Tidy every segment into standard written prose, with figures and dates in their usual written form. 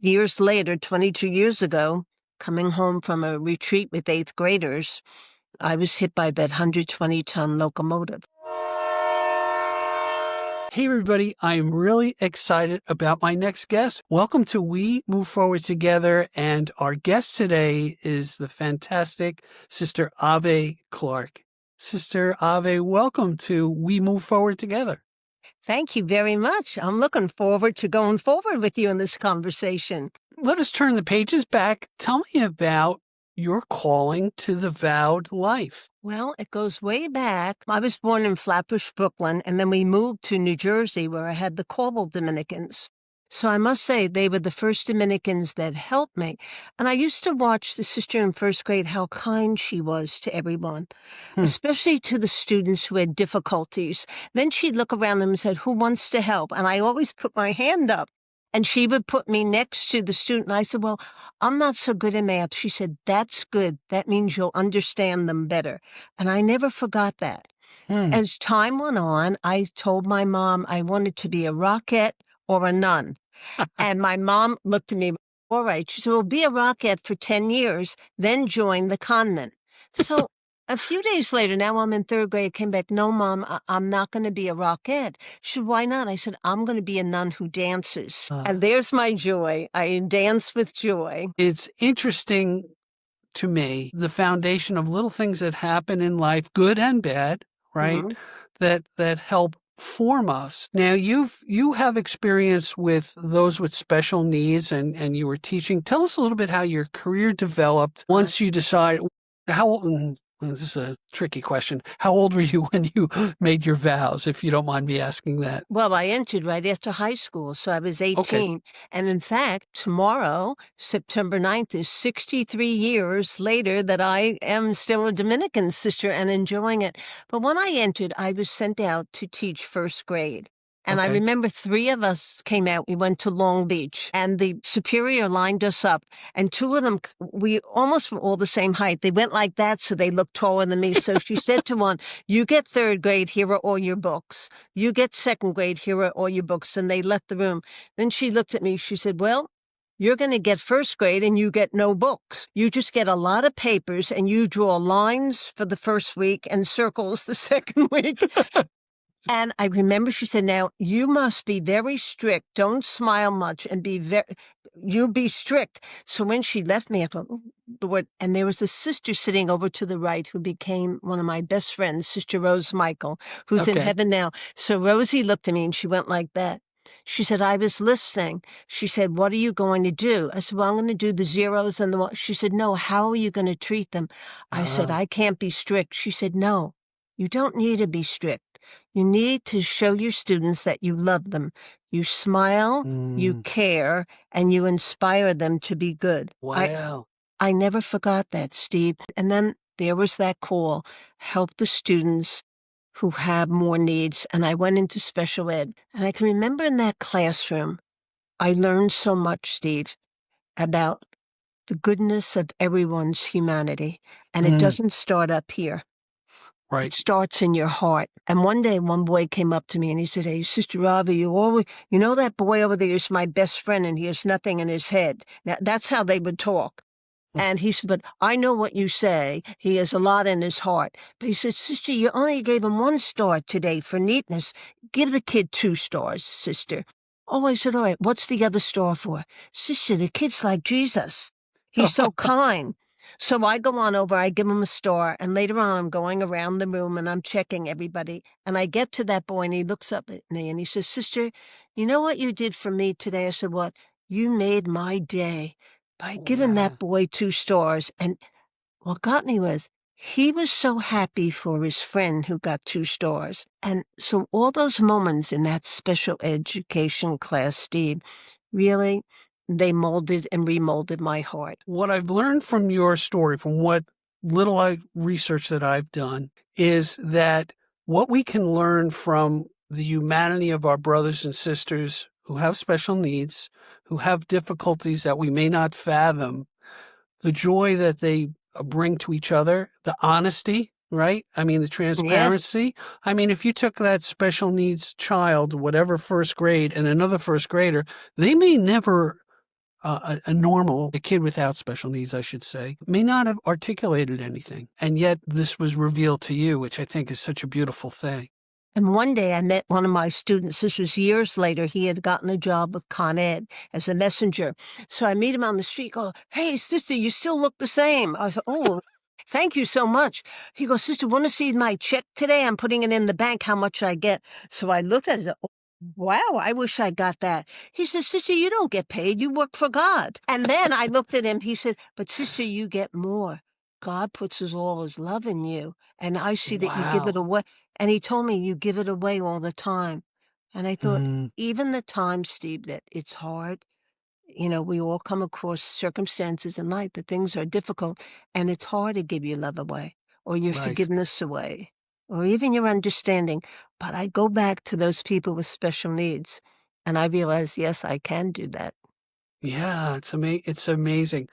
years later, 22 years ago, coming home from a retreat with eighth graders, I was hit by that 120-ton locomotive. Hey, everybody. I'm really excited about my next guest. Welcome to We Move Forward Together. And our guest today is the fantastic Sister Ave Clark. Sister Ave, welcome to We Move Forward Together. Thank you very much. I'm looking forward to going forward with you in this conversation. Let us turn the pages back. Tell me about your calling to the vowed life. Well, it goes way back. I was born in Flatbush, Brooklyn, and then we moved to New Jersey where I had the Corbel Dominicans. So I must say they were the first Dominicans that helped me. And I used to watch the sister in first grade, how kind she was to everyone, especially to the students who had difficulties. Then she'd look around them and said, who wants to help? And I always put my hand up. And she would put me next to the student. And I said, well, I'm not so good at math. She said, that's good. That means you'll understand them better. And I never forgot that. As time went on, I told my mom I wanted to be a rockette or a nun. And my mom looked at me, all right. She said, well, be a rockette for 10 years, then join the convent. So a few days later, now I'm in third grade, came back, no, Mom, I'm not going to be a rockette. She said, why not? I said, I'm going to be a nun who dances. And there's my joy. I dance with joy. It's interesting to me, the foundation of little things that happen in life, good and bad, right? That help form us. Now you have experience with those with special needs and you were teaching. Tell us a little bit how your career developed once you decide this is a tricky question. How old were you when you made your vows, if you don't mind me asking that? Well, I entered right after high school, so I was 18. Okay. And in fact, tomorrow, September 9th, is 63 years later that I am still a Dominican sister and enjoying it. But when I entered, I was sent out to teach first grade. And I Okay. remember 3 of us came out. We went to Long Beach, and the superior lined us up. And 2 of them, we almost were all the same height. They went like that, so they looked taller than me. So she said to one, you get third grade, here are all your books. You get second grade, here are all your books. And they left the room. Then she looked at me. She said, well, you're going to get first grade and you get no books. You just get a lot of papers and you draw lines for the first week and circles the second week. And I remember she said, now, you must be very strict. Don't smile much and you be strict. So when she left me, I thought, oh, Lord, and there was a sister sitting over to the right who became one of my best friends, Sister Rose Michael, who's in heaven now. So Rosie looked at me and she went like that. She said, I was listening. She said, what are you going to do? I said, well, I'm going to do the zeros and the one. She said, no, how are you going to treat them? I said, I can't be strict. She said, no, you don't need to be strict. You need to show your students that you love them. You smile, you care, and you inspire them to be good. Wow. I never forgot that, Steve. And then there was that call, help the students who have more needs. And I went into special ed. And I can remember in that classroom, I learned so much, Steve, about the goodness of everyone's humanity. And it doesn't start up here. Right. It starts in your heart. And one day, one boy came up to me and he said, hey, Sister Ravi, you know that boy over there is my best friend and he has nothing in his head. Now, that's how they would talk. And he said, but I know what you say. He has a lot in his heart. But he said, Sister, you only gave him 1 star today for neatness. Give the kid 2 stars, Sister. Oh, I said, all right, what's the other star for? Sister, the kid's like Jesus. He's so kind. So I go on over, I give him a star, and later on I'm going around the room and I'm checking everybody. And I get to that boy and he looks up at me and he says, Sister, you know what you did for me today? I said, what? You made my day by giving that boy 2 stars. And what got me was he was so happy for his friend who got 2 stars. And so all those moments in that special education class, Steve, really, they molded and remolded my heart. What I've learned from your story, from what little research that I've done, is that what we can learn from the humanity of our brothers and sisters who have special needs, who have difficulties that we may not fathom, the joy that they bring to each other, the honesty, right? I mean, the transparency. Yes. I mean, if you took that special needs child, whatever first grade, and another first grader, they may never a kid without special needs, I should say, may not have articulated anything. And yet this was revealed to you, which I think is such a beautiful thing. And one day I met one of my students. This was years later. He had gotten a job with Con Ed as a messenger. So I meet him on the street, go, "Hey, sister, you still look the same." I said, "Oh, thank you so much." He goes, "Sister, want to see my check today? I'm putting it in the bank, how much I get." So I looked at it and said, "Oh, wow, I wish I got that." He said, "Sister, you don't get paid. You work for God." And then I looked at him. He said, "But sister, you get more. God puts all his love in you. And I see that you give it Wow. away." And he told me, "You give it away all the time." And I thought, Mm, even the time, Steve, that it's hard, we all come across circumstances in life that things are difficult, and it's hard to give your love away or your right. forgiveness away or even your understanding. But I go back to those people with special needs, and I realize, yes, I can do that. Yeah, it's amazing.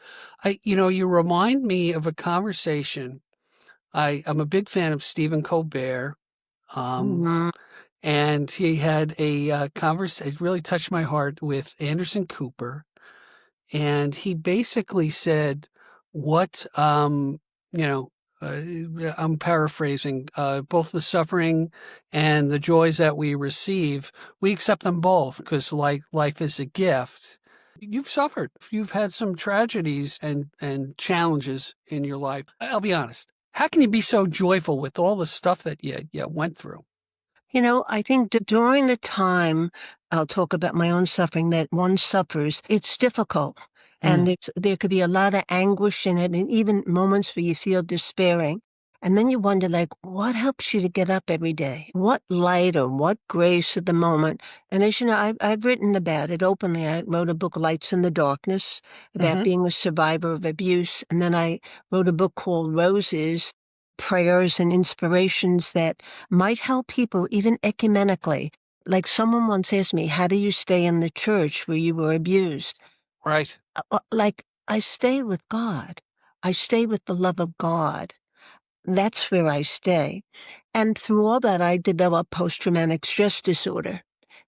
You remind me of a conversation. I'm a big fan of Stephen Colbert. Um, Mhm. and he had a conversation, it really touched my heart, with Anderson Cooper. And he basically said, what, you know, uh, I'm paraphrasing, both the suffering and the joys that we receive, we accept them both because like life is a gift. You've suffered. You've had some tragedies and challenges in your life. I'll be honest. How can you be so joyful with all the stuff that you went through? I think during the time, I'll talk about my own suffering, that one suffers, it's difficult. And Mm, there could be a lot of anguish in it, and even moments where you feel despairing. And then you wonder, like, what helps you to get up every day? What light or what grace at the moment? And as you know, I've written about it openly. I wrote a book, Lights in the Darkness, about hmm being a survivor of abuse. And then I wrote a book called Roses, Prayers and Inspirations that might help people even ecumenically. Like someone once asked me, "How do you stay in the church where you were abused?" Right. Like, I stay with God. I stay with the love of God. That's where I stay. And through all that, I developed post-traumatic stress disorder.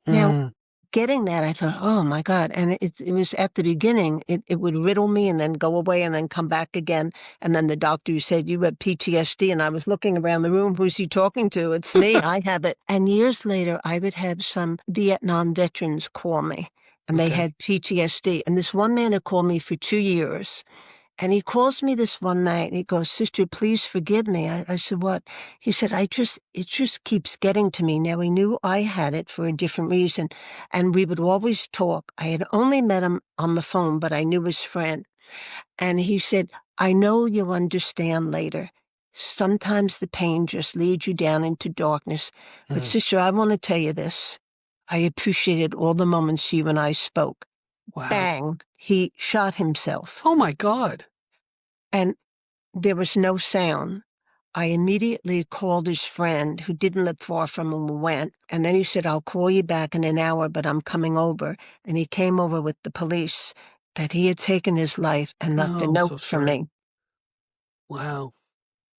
Now, Mm, getting that, I thought, "Oh my God." And it was at the beginning, it would riddle me and then go away and then come back again. And then the doctor said, "You have PTSD." And I was looking around the room, who's he talking to? It's me. I have it. And years later, I would have some Vietnam veterans call me and they okay. had PTSD. And this one man had called me for 2 years. And he calls me this one night and he goes, "Sister, please forgive me." I said, "What?" He said, it just keeps getting to me." Now, he knew I had it for a different reason. And we would always talk. I had only met him on the phone, but I knew his friend. And he said, "I know you'll understand later. Sometimes the pain just leads you down into darkness. But Mm, sister, I want to tell you this. I appreciated all the moments you and I spoke." wow. Bang, he shot himself. Oh my God. And there was no sound. I immediately called his friend who didn't live far from him and went. And then he said, "I'll call you back in an hour, but I'm coming over." And he came over with the police that he had taken his life and left a Oh, I'm note so for sorry. me. Wow.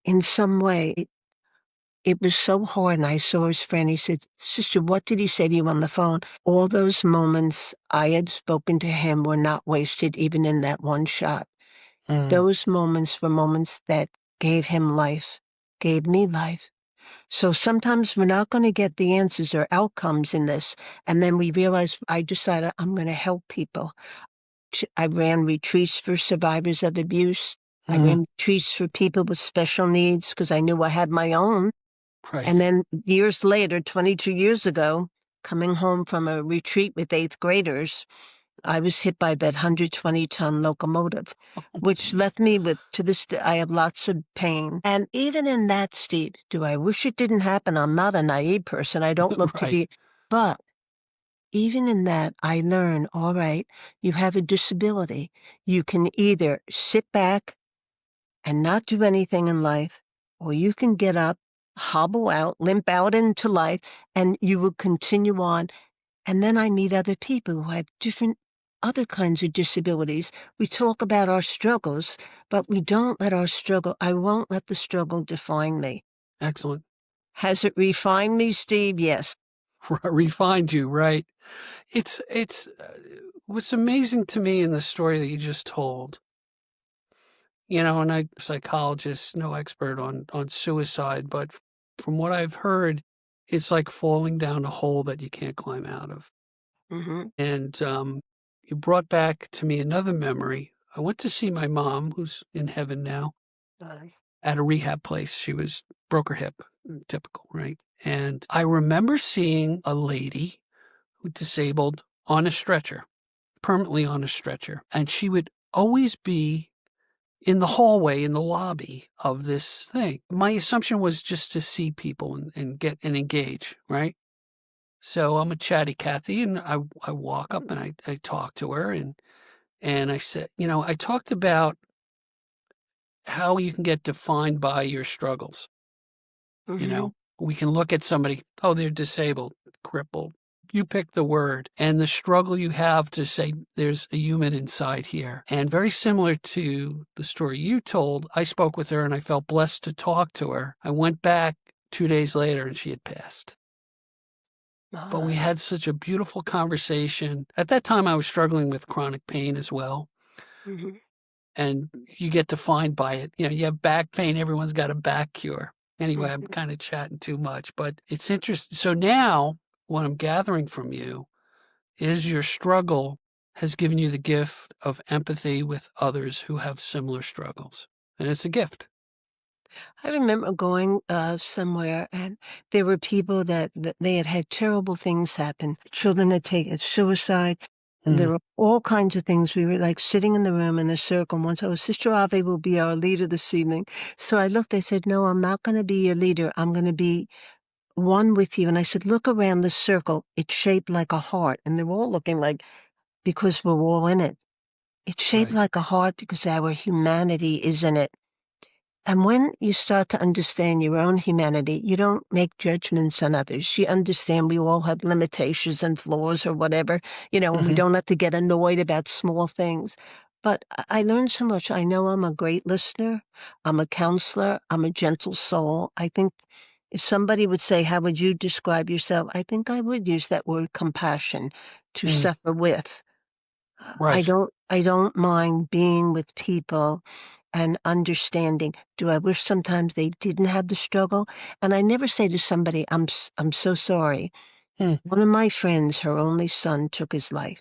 In some way, it was so hard. And I saw his friend. He said, "Sister, what did he say to you on the phone?" All those moments I had spoken to him were not wasted, even in that one shot. Mm, Those moments were moments that gave him life, gave me life. So sometimes we're not going to get the answers or outcomes in this. And then we realize I decided I'm going to help people. I ran retreats for survivors of abuse. I mm, ran retreats for people with special needs because I knew I had my own. And right. then years later, 22 years ago, coming home from a retreat with eighth graders, I was hit by that 120-ton locomotive, which left me with, to this day, I have lots of pain. And even in that, Steve, do I wish it didn't happen? I'm not a naive person. I don't look to Right. be, but even in that, I learn, all right, you have a disability. You can either sit back and not do anything in life, or you can get up, hobble out, limp out into life, and you will continue on. And then I meet other people who have different other kinds of disabilities. We talk about our struggles, but we don't let our struggle, I won't let the struggle define me. Excellent. Has it refined me, Steve? Yes. Refined you, right? It's what's amazing to me in the story that you just told, and I'm a psychologist, no expert on suicide, but from what I've heard, it's like falling down a hole that you can't climb out of. Mm-hmm. And you brought back to me another memory. I went to see my mom, who's in heaven now, at a rehab place. She broke her hip, typical, right? And I remember seeing a lady who disabled on a stretcher, permanently on a stretcher. And she would always be in the hallway, in the lobby of this thing. My assumption was just to see people and get and engage, right? So I'm a chatty Cathy, and I walk up and I talk to her, and I said, I talked about how you can get defined by your struggles. Mm-hmm. We can look at somebody, oh, they're disabled, crippled. You pick the word, and the struggle you have to say there's a human inside here. And very similar to the story you told, I spoke with her and I felt blessed to talk to her. I went back 2 days later and she had passed. But we had such a beautiful conversation. At that time, I was struggling with chronic pain as well. Mm-hmm. And you get defined by it. You have back pain. Everyone's got a back cure. Anyway, I'm kind of chatting too much, but it's interesting. So now what I'm gathering from you is your struggle has given you the gift of empathy with others who have similar struggles. And it's a gift. I remember going somewhere, and there were people that they had terrible things happen. Children had taken suicide. And there were all kinds of things. We were like sitting in the room in a circle. And once, Sister Ave will be our leader this evening. So I looked, I said, no, I'm not going to be your leader. I'm going to be one with you. And I said, look around the circle. It's shaped like a heart. And they're all looking like, because we're all in it. It's shaped like a heart because our humanity is in it. And when you start to understand your own humanity, you don't make judgments on others. You understand we all have limitations and flaws or whatever, and we don't have to get annoyed about small things. But I learned so much. I know I'm a great listener. I'm a counselor. I'm a gentle soul. I think if somebody would say, how would you describe yourself? I think I would use that word compassion, to suffer with. Right. I don't mind being with people and understanding. Do I wish sometimes they didn't have the struggle? And I never say to somebody, I'm so sorry. One of my friends, her only son, took his life.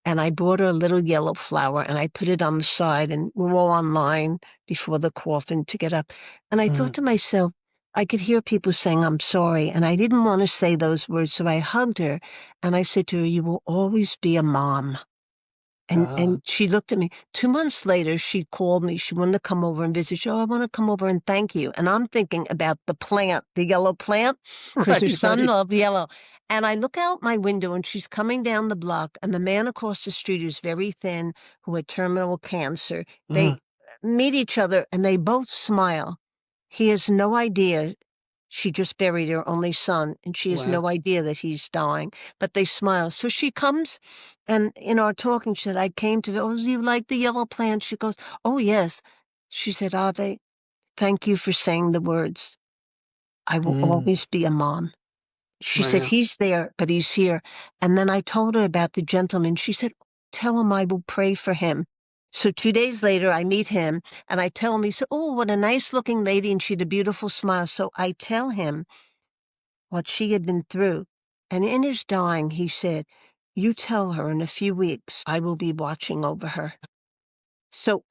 And I bought her a little yellow flower and I put it on the side, and we're all online before the coffin to get up. And I thought to myself, I could hear people saying, I'm sorry. And I didn't want to say those words. So I hugged her and I said to her, you will always be a mom. And she looked at me. 2 months later, she called me. She wanted to come over and visit. She, I want to come over and thank you. And I'm thinking about the plant, the yellow plant, because her son loved yellow. And I look out my window and she's coming down the block, and the man across the street who's very thin, who had terminal cancer, they meet each other and they both smile. He has no idea. She just buried her only son, and she has no idea that he's dying, but they smile. So she comes, and in our talking, she said, I came to, oh, do you like the yellow plant? She goes, oh, yes. She said, Ave, thank you for saying the words. I will always be a mom. She said, he's there, but he's here. And then I told her about the gentleman. She said, tell him I will pray for him. So 2 days later, I meet him and I tell him, he said, oh, what a nice looking lady. And she had a beautiful smile. So I tell him what she had been through. And in his dying, he said, you tell her in a few weeks, I will be watching over her. So,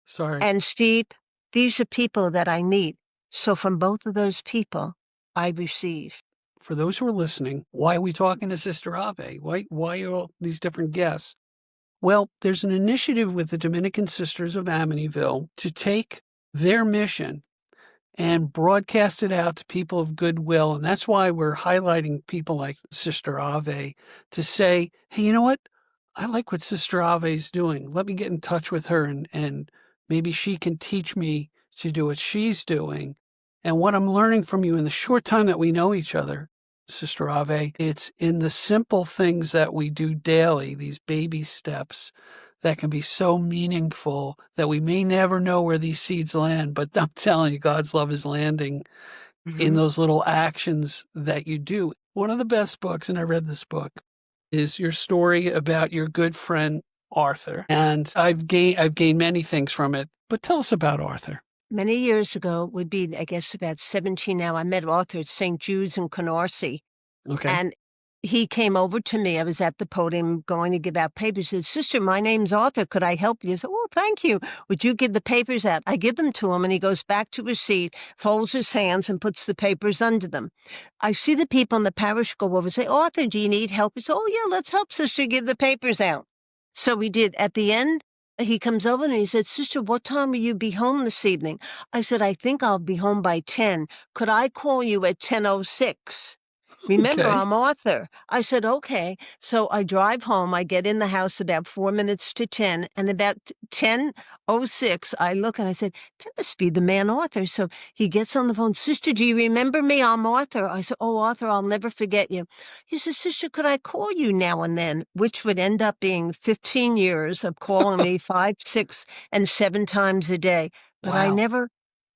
Sorry. and Steve, these are people that I meet. So from both of those people, I receive. For those who are listening, why are we talking to Sister Ave? Why are all these different guests? Well, there's an initiative with the Dominican Sisters of Amityville to take their mission and broadcast it out to people of goodwill. And that's why we're highlighting people like Sister Ave to say, hey, you know what? I like what Sister Ave is doing. Let me get in touch with her and maybe she can teach me to do what she's doing. And what I'm learning from you in the short time that we know each other, Sister Ave, it's in the simple things that we do daily, these baby steps that can be so meaningful that we may never know where these seeds land. But I'm telling you, God's love is landing in those little actions that you do. One of the best books, and I read this book, is your story about your good friend Arthur. And I've gained many things from it. But tell us about Arthur. Many years ago, would be, I guess, about 17 now, I met Arthur at St. Jude's in Canarsie. Okay. And he came over to me. I was at the podium going to give out papers. He said, "Sister, my name's Arthur. Could I help you?" I said, "Oh, thank you. Would you give the papers out?" I give them to him, and he goes back to his seat, folds his hands, and puts the papers under them. I see the people in the parish go over and say, "Arthur, do you need help?" He said, "Oh, yeah, let's help Sister give the papers out." So we did. At the end, he comes over and he said, "Sister, what time will you be home this evening?" I said, "I think I'll be home by 10. Could I call you at 10:06? Remember, Okay. I'm Arthur." I said, "Okay." So I drive home. I get in the house about 4 minutes to 10. And about 10:06, I look and I said, "That must be the man Arthur." So he gets on the phone. "Sister, do you remember me? I'm Arthur." I said, "Oh, Arthur, I'll never forget you." He says, "Sister, could I call you now and then?" Which would end up being 15 years of calling me 5, 6, and 7 times a day. But Wow.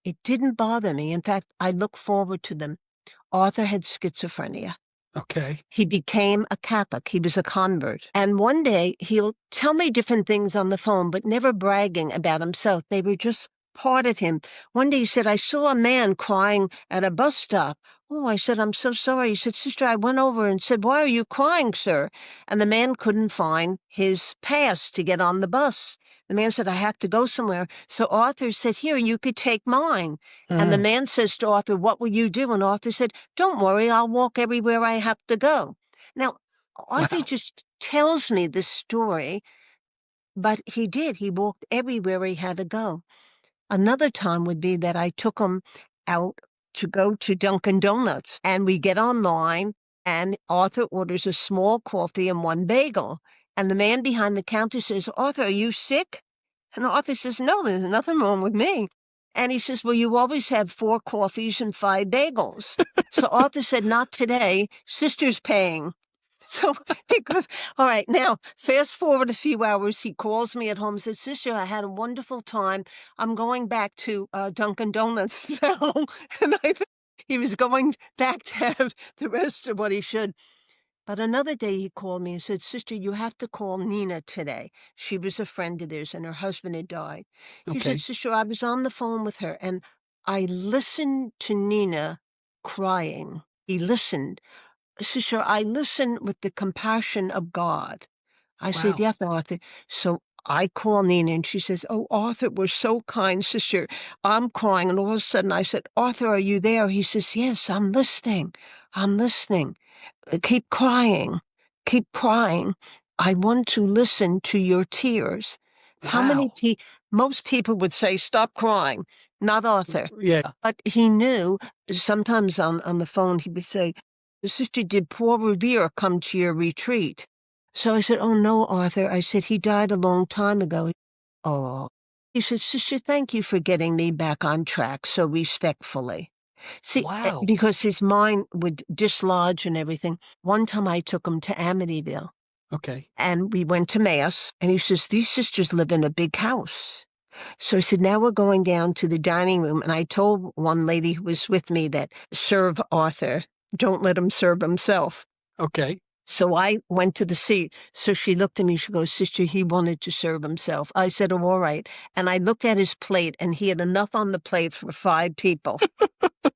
it didn't bother me. In fact, I look forward to them. Arthur had schizophrenia. Okay. He became a Catholic. He was a convert. And one day he'll tell me different things on the phone, but never bragging about himself. They were just part of him. One day he said, "I saw a man crying at a bus stop." Oh, I said, "I'm so sorry." He said, "Sister, I went over and said, 'Why are you crying, sir?' And the man couldn't find his pass to get on the bus. The man said, 'I have to go somewhere.' So Arthur said, 'Here, you could take mine.' And the Mm. man says to Arthur, 'What will you do?' And Arthur said, 'Don't worry, I'll walk everywhere I have to go.'" Now, Arthur Wow. just tells me this story, but he did. He walked everywhere he had to go. Another time would be that I took him out to go to Dunkin' Donuts, and we get online, and Arthur orders a small coffee and 1 bagel. And the man behind the counter says, "Arthur, are you sick?" And Arthur says, "No, there's nothing wrong with me." And he says, "Well, you always have 4 coffees and 5 bagels." So Arthur said, "Not today. Sister's paying." So, because, all right, now fast forward a few hours, he calls me at home and says, "Sister, I had a wonderful time. I'm going back to Dunkin' Donuts now." And I think he was going back to have the rest of what he should. But another day he called me and said, "Sister, you have to call Nina today." She was a friend of theirs and her husband had died. He said, Okay. "Sister, I was on the phone with her and I listened to Nina crying." He listened. "Sister, I listen with the compassion of God." I said, Wow. "Yes, Arthur." So I call Nina and she says, "Oh, Arthur was so kind, sister." I'm crying. And all of a sudden I said, "Arthur, are you there?" He says, "Yes, I'm listening. I'm listening. Keep crying. Keep crying. I want to listen to your tears." How many Wow. most people would say, "Stop crying." Not Arthur. Yeah. But he knew. Sometimes on the phone he would say, "Sister, did Paul Revere come to your retreat?" So I said, "Oh, no, Arthur." I said, "He died a long time ago." Oh. He said, "Sister, thank you for getting me back on track so respectfully." See, Wow. because his mind would dislodge and everything. One time I took him to Amityville Okay. and we went to Mass and he says, "These sisters live in a big house." So I said, "Now we're going down to the dining room." And I told one lady who was with me that serve Arthur, don't let him serve himself. Okay. So I went to the seat. So she looked at me. She goes, "Sister, he wanted to serve himself." I said, "Oh, all right." And I looked at his plate and he had enough on the plate for 5 people.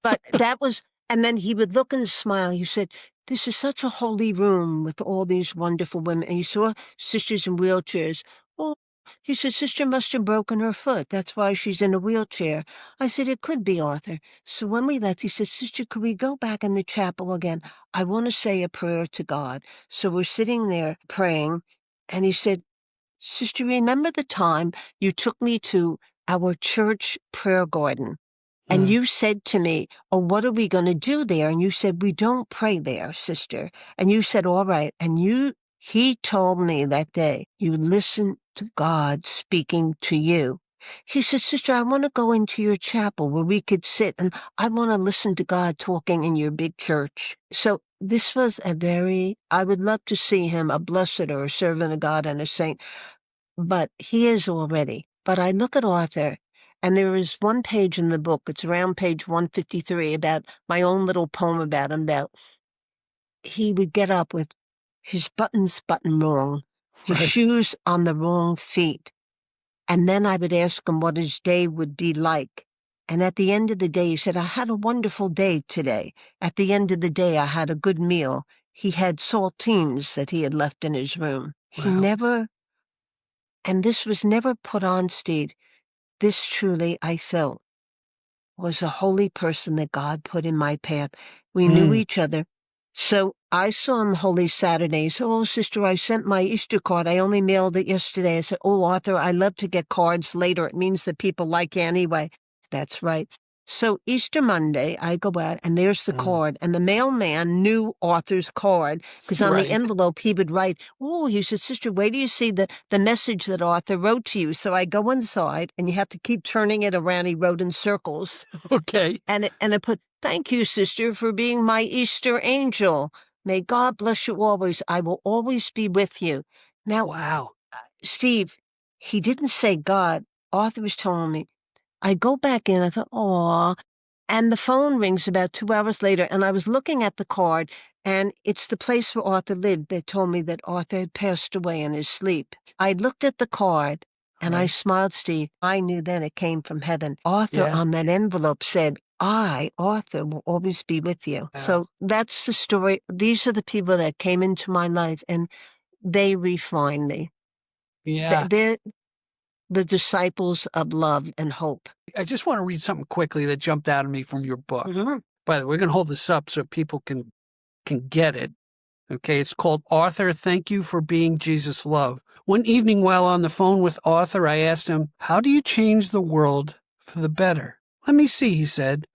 But that was, and then he would look and smile. He said, "This is such a holy room with all these wonderful women." And he saw sisters in wheelchairs. Well, he said, "Sister must have broken her foot. That's why she's in a wheelchair." I said, "It could be, Arthur." So when we left, he said, "Sister, could we go back in the chapel again? I want to say a prayer to God." So we're sitting there praying. And he said, "Sister, remember the time you took me to our church prayer garden? And Mm. you said to me, 'Oh, what are we going to do there?' And you said, 'We don't pray there, sister.' And you said, 'All right.' And he told me that day, you listened to God speaking to you." He said, "Sister, I want to go into your chapel where we could sit and I want to listen to God talking in your big church." So this was I would love to see him a blessed or a servant of God and a saint, but he is already. But I look at Arthur, and there is one page in the book, it's around page 153, about my own little poem about him, about he would get up with his buttons buttoned wrong, his Right. shoes on the wrong feet. And then I would ask him what his day would be like. And at the end of the day, he said, I had a wonderful day today. At the end of the day, I had a good meal. He had saltines that he had left in his room. He Wow. never, and this was never put on, Steve. This truly, I felt, was a holy person that God put in my path. We knew Mm. each other. So I saw him Holy Saturday. He said, oh, sister, I sent my Easter card. I only mailed it yesterday. I said, oh, Arthur, I love to get cards later. It means that people like you anyway. That's right. So Easter Monday, I go out and there's the card. And the mailman knew Arthur's card because on the Right. envelope he would write, oh, he said, sister, wait till you see the message that Arthur wrote to you. So I go inside and you have to keep turning it around. He wrote in circles. Okay. And it put, thank you, sister, for being my Easter angel. May God bless you always. I will always be with you. Now, Wow. Steve, he didn't say God. Arthur was telling me. I go back in, I thought, aw. And the phone rings about 2 hours later, and I was looking at the card, and it's the place where Arthur lived. They told me that Arthur had passed away in his sleep. I looked at the card, and I Right. smiled, Steve. I knew then it came from heaven. Arthur Yeah. on that envelope said, I, Arthur, will always be with you. Wow. So that's the story. These are the people that came into my life, and they refined me. Yeah. They're the disciples of love and hope. I just want to read something quickly that jumped out at me from your book. Mhm. By the way, we're going to hold this up so people can get it. Okay, it's called Arthur, Thank You for Being Jesus' Love. One evening while on the phone with Arthur, I asked him, how do you change the world for the better? Let me see, he said.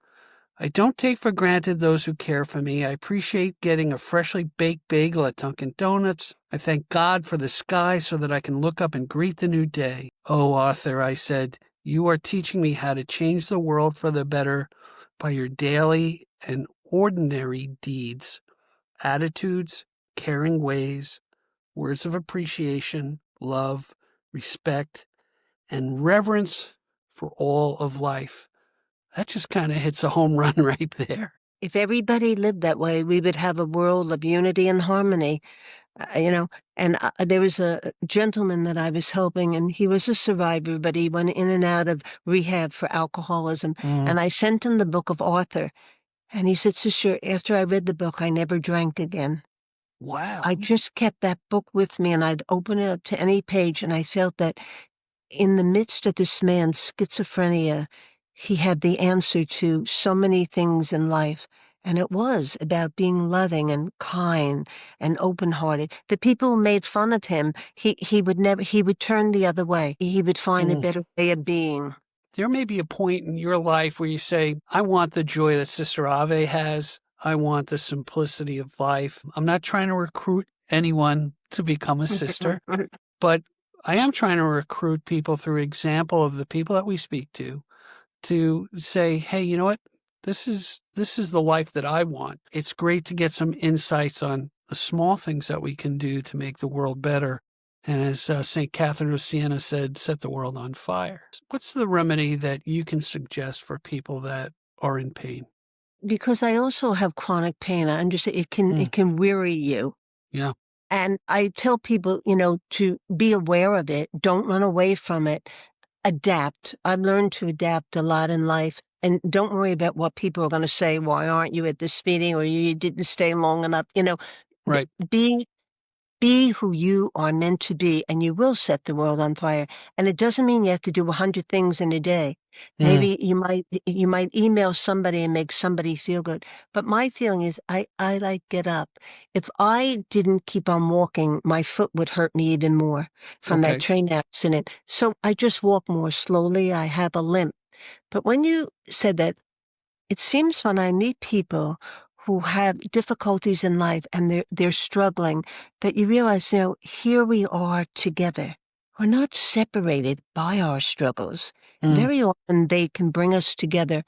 I don't take for granted those who care for me. I appreciate getting a freshly baked bagel at Dunkin' Donuts. I thank God for the sky so that I can look up and greet the new day. Oh, Arthur, I said, you are teaching me how to change the world for the better by your daily and ordinary deeds, attitudes, caring ways, words of appreciation, love, respect, and reverence for all of life. That just kind of hits a home run right there. If everybody lived that way, we would have a world of unity and harmony, And there was a gentleman that I was helping, and he was a survivor, but he went in and out of rehab for alcoholism. And I sent him the book of Arthur. And he said, sister, after I read the book, I never drank again. Wow. I just kept that book with me, and I'd open it up to any page, and I felt that in the midst of this man's schizophrenia, he had the answer to so many things in life. And it was about being loving and kind and open-hearted. The people who made fun of him, he would turn the other way. He would find a better way of being. There may be a point in your life where you say, I want the joy that Sister Ave has. I want the simplicity of life. I'm not trying to recruit anyone to become a sister, but I am trying to recruit people through example of the people that we speak to say, hey, you know what? This is the life that I want. It's great to get some insights on the small things that we can do to make the world better. And as St. Catherine of Siena said, set the world on fire. What's the remedy that you can suggest for people that are in pain? Because I also have chronic pain, I understand it can weary you. Yeah. And I tell people, to be aware of it. Don't run away from it. Adapt. I've learned to adapt a lot in life. And don't worry about what people are going to say. Why aren't you at this meeting? Or you didn't stay long enough. Right. Be who you are meant to be, and you will set the world on fire. And it doesn't mean you have to do 100 things in a day. Maybe you might email somebody and make somebody feel good. But my feeling is I like get up. If I didn't keep on walking, my foot would hurt me even more from that Okay. train accident. So I just walk more slowly. I have a limp. But when you said that, it seems when I meet people who have difficulties in life and they're struggling, that you realize, here we are together. We're not separated by our struggles. Very often they can bring us together.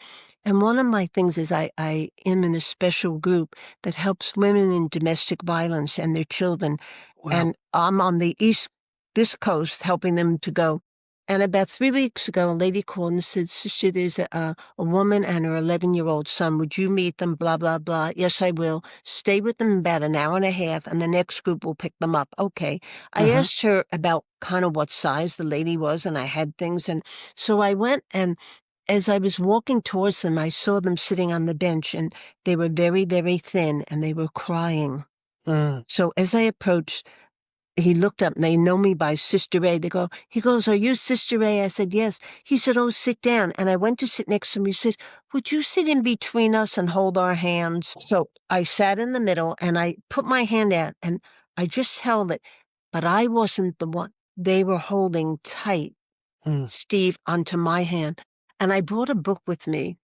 And one of my things is I am in a special group that helps women in domestic violence and their children. Wow. And I'm on this coast helping them to go And about 3 weeks ago, a lady called and said, Sister, there's a woman and her 11-year-old son. Would you meet them? Blah, blah, blah. Yes, I will. Stay with them about an hour and a half, and the next group will pick them up. Okay. I asked her about kind of what size the lady was, and I had things. And so I went, and as I was walking towards them, I saw them sitting on the bench, and they were very, very thin, and they were crying. So as I approached, he looked up and they know me by Sister Ray. He goes, are you Sister Ray? I said, yes. He said, oh, sit down. And I went to sit next to him. He said, would you sit in between us and hold our hands? So I sat in the middle and I put my hand out and I just held it, but I wasn't the one. They were holding tight, Steve, onto my hand. And I brought a book with me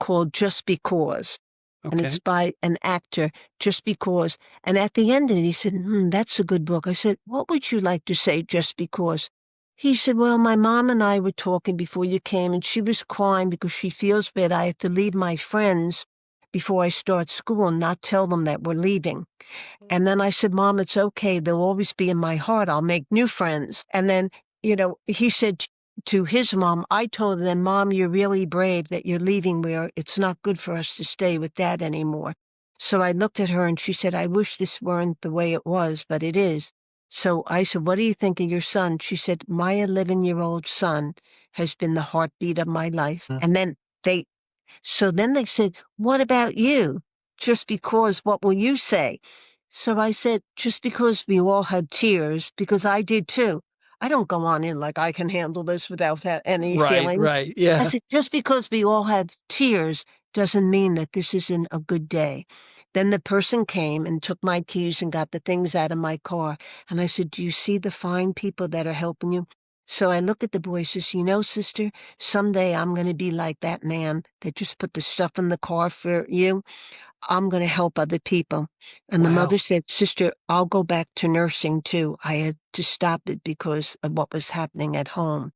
called Just Because. And it's by an actor, Just Because. And at the end of it, he said, that's a good book. I said, what would you like to say, Just Because? He said, well, my mom and I were talking before you came, and she was crying because she feels bad. I have to leave my friends before I start school and not tell them that we're leaving. And then I said, Mom, it's okay. They'll always be in my heart. I'll make new friends. And then, he said to his mom, I told them, Mom, you're really brave that you're leaving where it's not good for us to stay with Dad anymore. So I looked at her and she said, I wish this weren't the way it was, but it is. So I said, what do you think of your son? She said, my 11-year-old son has been the heartbeat of my life. And then they said, what about you? Just because, what will you say? So I said, just because we all had tears, because I did too. I don't go on in like I can handle this without any feelings. Right, yeah. I said, just because we all had tears doesn't mean that this isn't a good day. Then the person came and took my keys and got the things out of my car. And I said, do you see the fine people that are helping you? So I look at the boy and says, sister, someday I'm going to be like that man that just put the stuff in the car for you. I'm going to help other people. And the mother said, sister, I'll go back to nursing too. I had to stop it because of what was happening at home.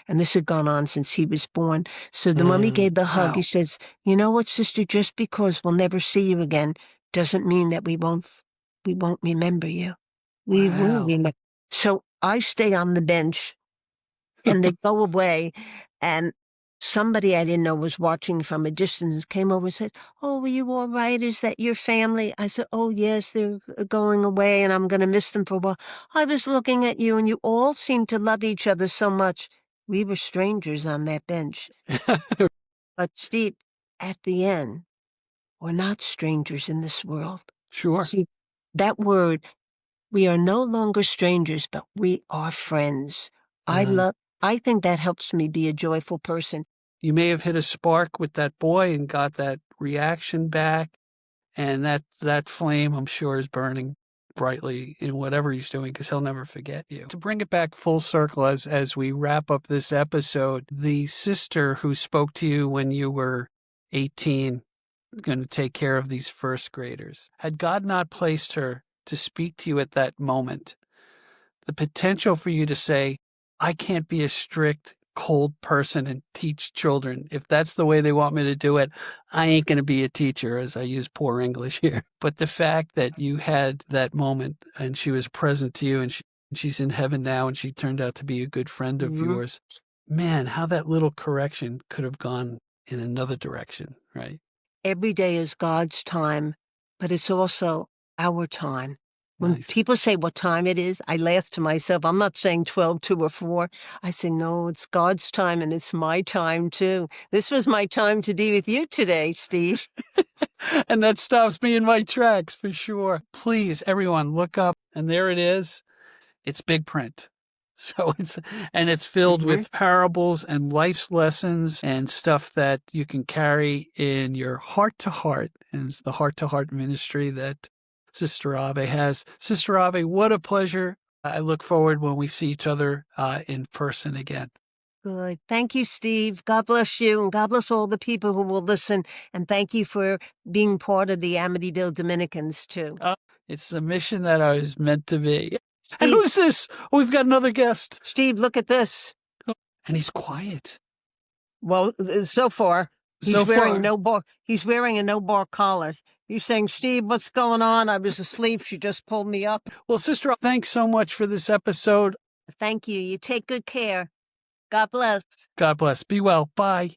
And this had gone on since he was born. So the mommy gave the hug. He says, you know what, sister, just because we'll never see you again doesn't mean that we won't remember you. We will remember. So I stay on the bench and they go away, and somebody I didn't know was watching from a distance, came over and said, oh, are you all right? Is that your family? I said, oh, yes, they're going away and I'm going to miss them for a while. I was looking at you and you all seemed to love each other so much. We were strangers on that bench. But Steve, at the end, we're not strangers in this world. Sure. See, that word, we are no longer strangers, but we are friends. I think that helps me be a joyful person. You may have hit a spark with that boy and got that reaction back. And that flame, I'm sure, is burning brightly in whatever he's doing because he'll never forget you. To bring it back full circle as we wrap up this episode, the sister who spoke to you when you were 18, going to take care of these first graders, had God not placed her to speak to you at that moment, the potential for you to say, I can't be a strict, cold person and teach children. If that's the way they want me to do it, I ain't going to be a teacher, as I use poor English here. But the fact that you had that moment and she was present to you and she's in heaven now and she turned out to be a good friend of yours, man, how that little correction could have gone in another direction, right? Every day is God's time, but it's also our time. When people say what time it is, I laugh to myself. I'm not saying 12, 2, or 4. I say, no, it's God's time and it's my time too. This was my time to be with you today, Steve. And that stops me in my tracks for sure. Please, everyone, look up. And there it is. It's big print. So it's filled with parables and life's lessons and stuff that you can carry in your heart to heart. And it's the heart to heart ministry that Sister Ave has. Sister Ave, what a pleasure. I look forward when we see each other in person again. Good. Thank you, Steve. God bless you, and God bless all the people who will listen. And thank you for being part of the Amityville Dominicans, too. It's the mission that I was meant to be. Steve, and who's this? Oh, we've got another guest. Steve, look at this. And he's quiet. Well, so far. He's wearing a no-bar collar. You're saying, Steve, what's going on? I was asleep. She just pulled me up. Well, sister, thanks so much for this episode. Thank you. You take good care. God bless. God bless. Be well. Bye.